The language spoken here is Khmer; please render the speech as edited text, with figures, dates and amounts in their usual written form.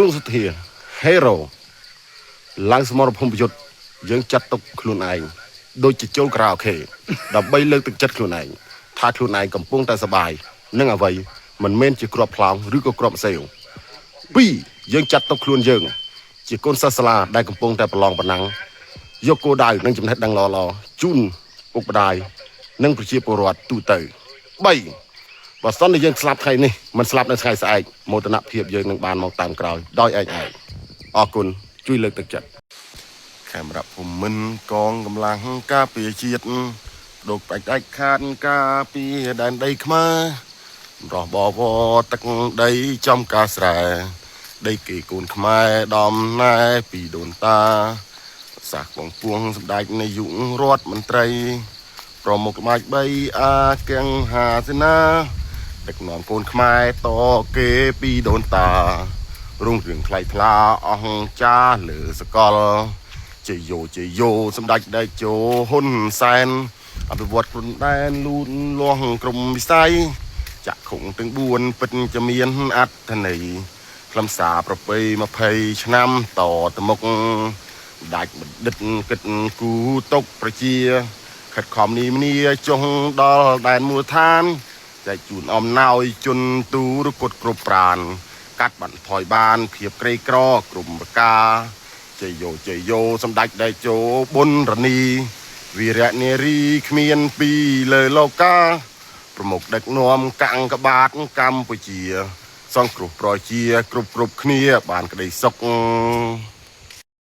សួងសធា Hero ឡើងសមរភូមិប្រយុទ្ធយើងចាត់ទុកខ្លួនឯងដូចជាចូលក្រៅអូខេដើម្បីលើកទឹកចិត្តខ្លួនឯងថាខ្លួនឯងកំពុងតែសប្បាយនឹងអ្វីមិនមែនជាក្របផ្លោងឬក៏ក្របសេវ2យើងចាត់ទុកខ្លួនយើងជាកូនសិស្សសាលាដែលកំពុងតែប្រឡងប្រណាំងយកគោលដៅនិងចំណេះដឹងល្អៗជូនពុកម្ដាយនិងប្រជាពលរដ្ឋទូទៅ3បើសិនជាយើងស្លាប់ថ្ងៃនេះមិនស្លាប់នៅថ្ងៃស្អែកមោទនភាពយើងនឹងបានមកតាមក្រោយដោយឯងឯងអរគុណជួយលើកទឹកចិត្តខេមរៈភូមិន្ទកងកម្លាំងការពារជាតិដកដាច់ខាតការពារដែនដីខ្មែររស់បវរទឹកដីចំការស្រែដីគេកូនខ្មែរដំណែពីដូនតាសាសបងពួងសម្ដេចនាយករដ្ឋមន្ត្រីប្រមុខល្បាច់3អាកៀងហាសេនាដឹកនាំកូនខ្មែរតគេពីដូនតារុងរឿងថ្លៃថ្លាអង្ចាលើសកលជយោសម្ដេចដេជោហ៊ុនសែនអភិវឌ្ឍព្រំដែនលូតលាស់ក្រមវិស័យចាក់ខុងទាំង4ពិតជាមានអត្ថន័យខ្លឹមសារប្រពៃ20ឆ្នាំតទៅមុខដាច់បណ្ឌិតគិតគូទុកប្រជាខិតខំនេះមនីចុងដល់ដែនមូលដ្ឋានចែកជូនអំណោយជន់ទូរគុតគ្រប់ប្រានកាត់បន្ថយបានភាពក្រីក្រក្រុមប្រការជយោសម្ដេចដេជោប៊ុនរនីវីរៈនារីគ្មានពីលើលោកាប្រមុខដឹកនាំកាំងក្បាតកម្ពុជាសង្គ្រោះប្រជាគ្រប់គ្នាបានក្តីសុខ